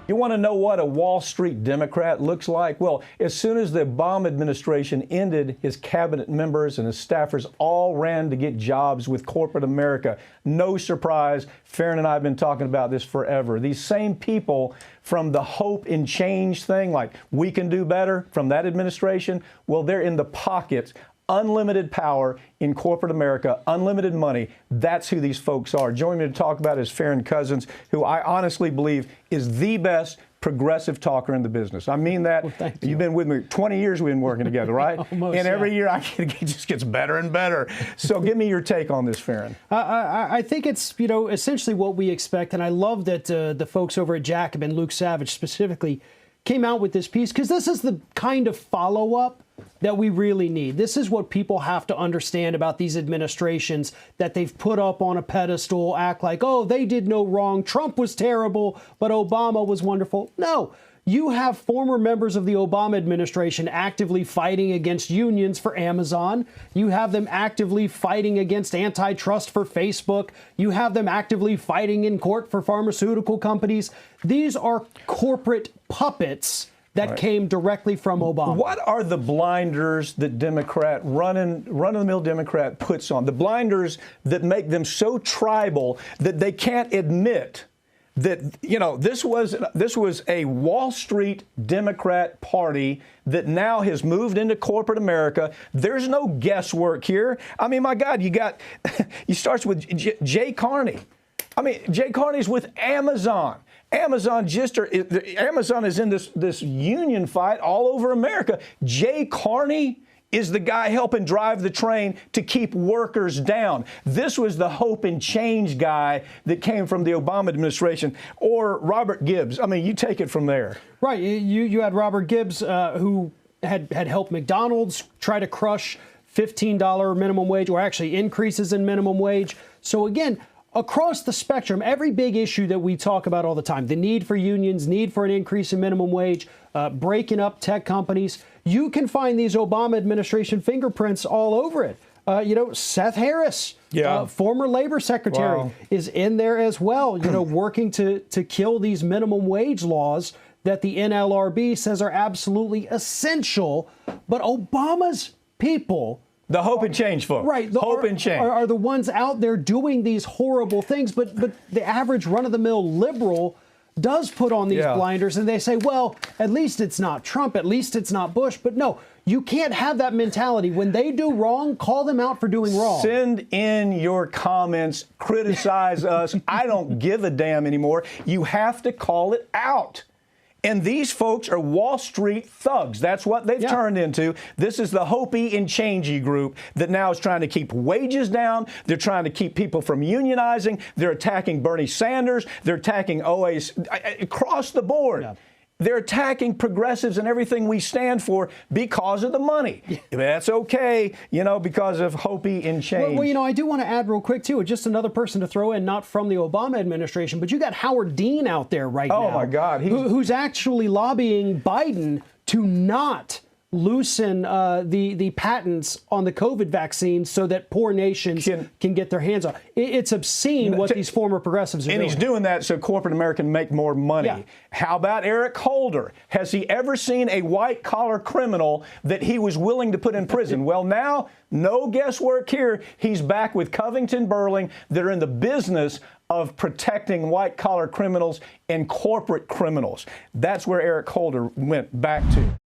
You want to know what a Wall Street Democrat looks like? Well, as soon as the Obama administration ended, his cabinet members and his staffers all ran to get jobs with corporate America. No surprise. Farron and I have been talking about this forever. These same people from the hope and change thing, like we can do better, from that administration, well, they're in the pockets. Unlimited power in corporate America, unlimited money. That's who these folks are. Joining me to talk about is Farron Cousins, who I honestly believe is the best progressive talker in the business. I mean that. Well, thank you. You've been with me 20 years. We've been working together, right? Almost, and every yeah. year it just gets better and better. So give me your take on this, Farron. I think it's, essentially what we expect. And I love that the folks over at Jacobin, Luke Savage specifically, came out with this piece, because this is the kind of follow-up that we really need. This is what people have to understand about these administrations that they've put up on a pedestal, act like, oh, they did no wrong. Trump was terrible, but Obama was wonderful. No, you have former members of the Obama administration actively fighting against unions for Amazon. You have them actively fighting against antitrust for Facebook. You have them actively fighting in court for pharmaceutical companies. These are corporate puppets that came directly from Obama. What are the blinders that run-of-the-mill Democrat puts on? The blinders that make them so tribal that they can't admit that, this was a Wall Street Democrat party that now has moved into corporate America. There's no guesswork here. I mean, my God, you starts with Jay Carney. I mean, Jay Carney's with Amazon. Amazon is in this union fight all over America. Jay Carney is the guy helping drive the train to keep workers down. This was the hope and change guy that came from the Obama administration, or Robert Gibbs. I mean, you take it from there. Right. You had Robert Gibbs, who had helped McDonald's try to crush $15 minimum wage, or actually increases in minimum wage. So again, across the spectrum, every big issue that we talk about all the time, the need for unions, need for an increase in minimum wage, breaking up tech companies, you can find these Obama administration fingerprints all over it. Seth Harris, former labor secretary, is in there as well, working to kill these minimum wage laws that the NLRB says are absolutely essential. But Obama's people, the hope and change folks. Right. Hope and change. Are the ones out there doing these horrible things. But the average run-of-the-mill liberal does put on these blinders, and they say, well, at least it's not Trump. At least it's not Bush. But no, you can't have that mentality. When they do wrong, call them out for doing wrong. Send in your comments. Criticize us. I don't give a damn anymore. You have to call it out. And these folks are Wall Street thugs. That's what they've turned into. This is the Hopi and Changey group that now is trying to keep wages down. They're trying to keep people from unionizing. They're attacking Bernie Sanders. They're attacking OAs across the board. Yeah. They're attacking progressives and everything we stand for because of the money. That's okay, because of Hopi and change. Well, I do want to add real quick, too, just another person to throw in, not from the Obama administration, but you got Howard Dean out there right now. Oh, my God. Who's actually lobbying Biden to not loosen the patents on the COVID vaccine so that poor nations can get their hands on. It's obscene what these former progressives are doing. And he's doing that so corporate America can make more money. Yeah. How about Eric Holder? Has he ever seen a white-collar criminal that he was willing to put in prison? Well, now, no guesswork here. He's back with Covington Burling that are in the business of protecting white-collar criminals and corporate criminals. That's where Eric Holder went back to.